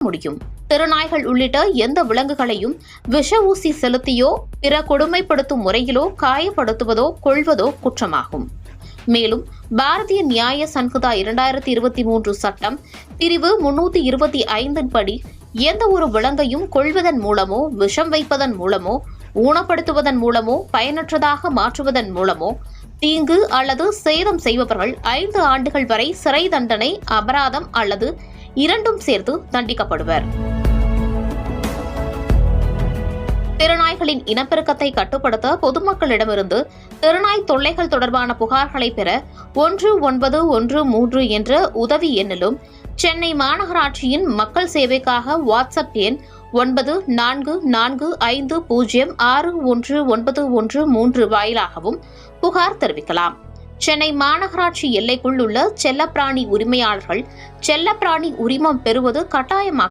முடியும். தெருநாய்கள் உள்ளிட்ட எந்த விலங்குகளையும் விஷ ஊசி செலுத்தியோ பிற கொடுமைப்படுத்தும் முறையிலோ காயப்படுத்துவதோ கொல்வதோ குற்றமாகும். மேலும் பாரதிய நியாய சன்ஹிதா 2023 சட்டம் பிரிவு 325 படி எந்த ஒரு விலங்கையும் கொல்வதன் மூலமோ விஷம் வைப்பதன் மூலமோ ஊனப்படுத்துவதன் மூலமோ பயனற்றதாக மாற்றுவதன் மூலமோ தீங்கு அல்லது சேதம் செய்பவர்கள் 5 ஆண்டுகள் வரை சிறை தண்டனை, அபராதம் அல்லது இரண்டும் சேர்த்து தண்டிக்கப்படுவர். தெருநாய்களின் இனப்பெருக்கத்தை கட்டுப்படுத்த பொதுமக்களிடமிருந்து தெருநாய் தொல்லைகள் தொடர்பான புகார்களை பெற 1913 என்ற உதவி எண்ணிலும், சென்னை மாநகராட்சியின் மக்கள் சேவைக்காக வாட்ஸ்அப் எண் 9445061913 வாயிலாகவும் புகார் தெரிவிக்கலாம். சென்னை மாநகராட்சி எல்லைக்குள் உள்ள செல்லப்பிராணி உரிமையாளர்கள் செல்லப்பிராணி உரிமம் பெறுவது கட்டாயமாக